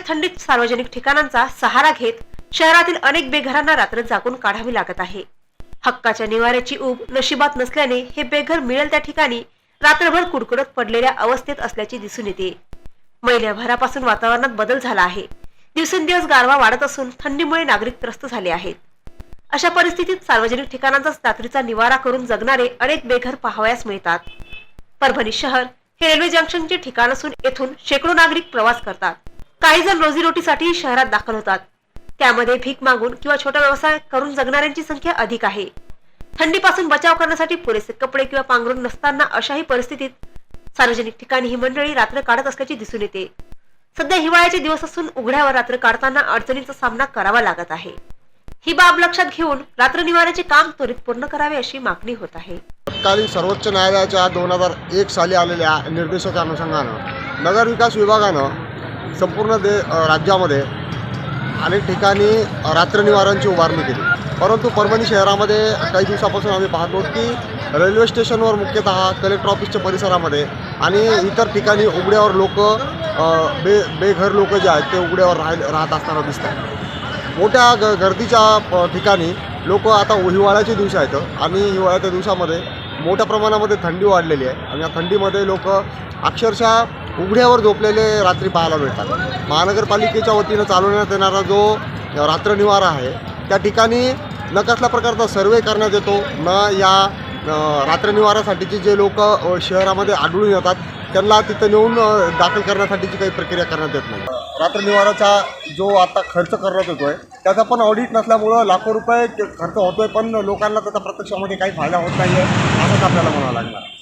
थंडीत सार्वजनिक ठिकाणांचा सहारा घेत शहरातील अनेक बेघरांना रात्र जागून काढावी लागत आहे। हक्काच्या निवाऱ्याची ऊब नशिबात नसल्याने हे बेघर मिळेल त्या ठिकाणी रात्रभर कुडकुडत पडलेल्या अवस्थेत असल्याचे दिसून येते। महिन्याभरापासून वातावरणात बदल झाला आहे। दिवसेंदिवस गारवा वाढत असून थंडीमुळे नागरिक त्रस्त झाले आहेत। अशा परिस्थितीत सार्वजनिक ठिकाणांचा रात्रीचा निवारा करून जगणारे अनेक बेघर पाहावयास मिळतात। परभणी शहर हे रेल्वे जंक्शनचे ठिकाण असून येथून शेकडो नागरिक प्रवास करतात। काही जण रोजीरोटीसाठी शहरात दाखल होतात, त्यामध्ये भीक मागून किंवा छोटा व्यवसाय करून जगणाऱ्यांची संख्या अधिक आहे। थंडीपासून बचाव करण्यासाठी पुरेसे कपडे किंवा पांघरूण नसताना अशाही परिस्थितीत सार्वजनिक ठिकाणी ही मंडळी रात्र काढत असल्याचे दिसून येते। सध्या हिवाळ्याचे दिवस असून उघड्यावर रात्र काढताना अडचणींचा सामना करावा लागत आहे। ही बाब लक्षात घेऊन रात्र निवाऱ्याचे काम त्वरित पूर्ण करावे अशी मागणी होत आहे। तत्कालीन सर्वोच्च न्यायालयाच्या 2001 साली आलेल्या निर्देशाच्या अनुषंगानं नगर विकास विभागानं संपूर्ण राज्यामध्ये अनेक ठिकाणी रात्र निवाऱ्यांची उभारणी केली। परंतु परभणी शहरामध्ये काही दिवसापासून आम्ही पाहतो की रेल्वे स्टेशनवर मुख्यतः कलेक्टर ऑफिसच्या परिसरामध्ये आणि इतर ठिकाणी उघड्यावर लोक बेघर लोक जे आहेत ते उघड्यावर राहत असताना दिसतात। मोठ्या गर्दीच्या ठिकाणी लोक आता हिवाळ्याचे दिवस आहेत आणि हिवाळ्याच्या दिवसामध्ये मोठ्या प्रमाणामध्ये थंडी वाढलेली आहे आणि या थंडीमध्ये लोक अक्षरशः उघड्यावर झोपलेले रात्री पाहायला मिळतात। महानगरपालिकेच्या वतीनं चालवण्यात येणारा जो रात्र निवारा आहे त्या ठिकाणी न कसल्या प्रकारचा सर्वे करण्यात येतो, न या रात्र निवारासाठीचे जे लोक शहरामध्ये आढळून येतात त्यांना तिथं नेऊन दाखल करण्यासाठीची काही प्रक्रिया करण्यात येत नाही। रात्र निवाराचा जो आता खर्च करण्यात येतोय त्याचा पण ऑडिट नसल्यामुळं लाखो रुपये खर्च होतोय, पण लोकांना त्याचा प्रत्यक्षामध्ये काही फायदा होत नाहीये असंच आपल्याला म्हणावं लागणार।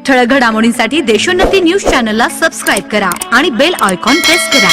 ठळक घडामोडींसाठी देशोन्नती न्यूज चॅनलला सबस्क्राईब करा आणि बेल आयकॉन प्रेस करा।